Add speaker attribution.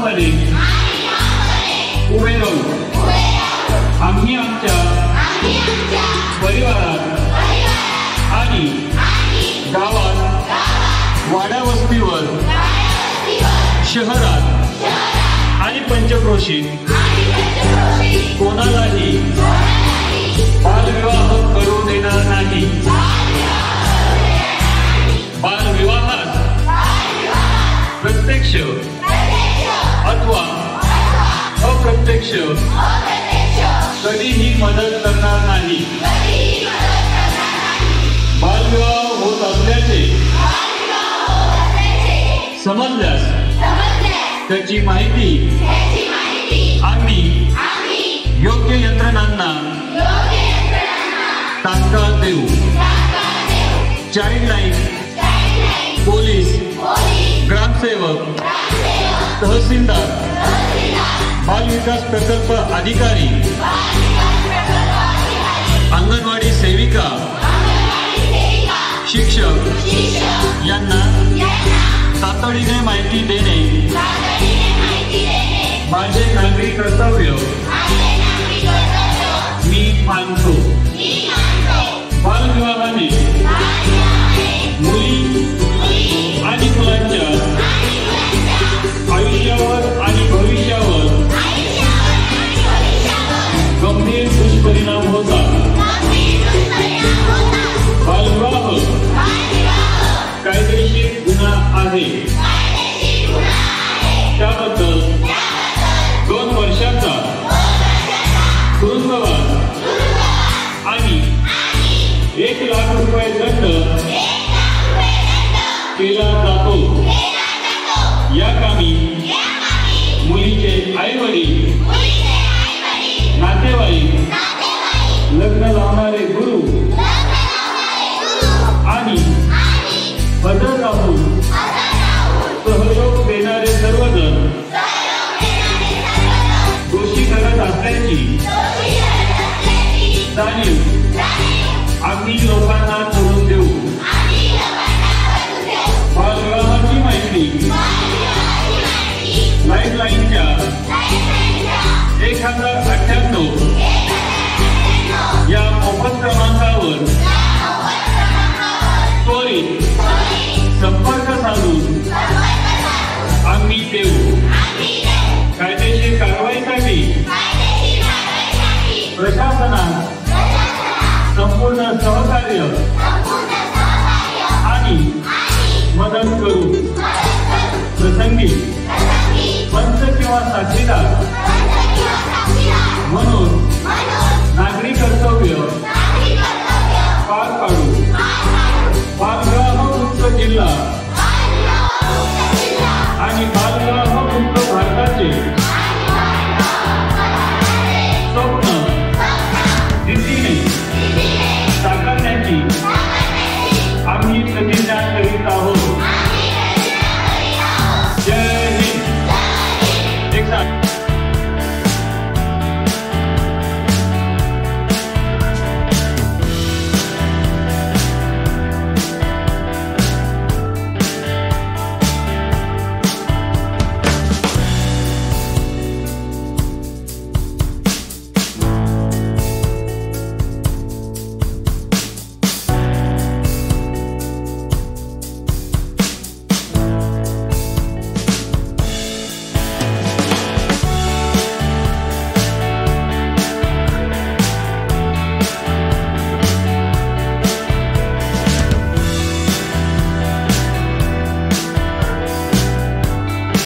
Speaker 1: ठामपणे उभे राहू। आम्ही आमच्या परिवारात आणि गावात, वाड्या वस्तीवर, शहरात आणि पंचक्रोशीत कोणालाही बालविवाह करू देणार नाही। बालविवाहात प्रत्यक्ष अथवा अप्रत्यक्ष कधीही मदत करणार नाही। बालविवाह होत असल्याचे समजल्यास त्याची माहिती आम्ही योग्य यंत्रणांना तात्काळ देऊ। चाइल्डलाइन, पोलीस, ग्रामसेवक, तहसीलदार, बाल विकास प्रकल्प अधिकारी, अंगणवाडी सेविका, शिक्षक यांना तातडीने माहिती देणे माझे नागरिक कर्तव्य मी मानतो। बालविवाहाने मुली आणि मुलांच्या आयुष्यावर आणि भविष्यावर गंभीर दुष्परिणाम होतात। बालविवाह कायदेशीर गुन्हा आहे। त्याबद्दल 2 वर्षांचा तुरुंगवास आणि 1 लाख रुपये दंड केला जातो। या कामी मुलीचे आई-वडील, नातेवाईक, लग्न लावणारे गुरु आणि हजर राहून सहयोग देणारे सर्वजण दोषी ठरत असल्याची जाणीव आम्ही लोकांना करून देऊ। बालविवाहाची माहिती लाईफलाईनच्या 1098 या मोफत क्रमांकावर त्वरित संपर्क साधून आम्ही देऊ। कायदेशीर कारवाईसाठी प्रशासनास संपूर्ण सहकार्य आणि मदत करू। प्रसंगी पंच किंवा साक्षीदार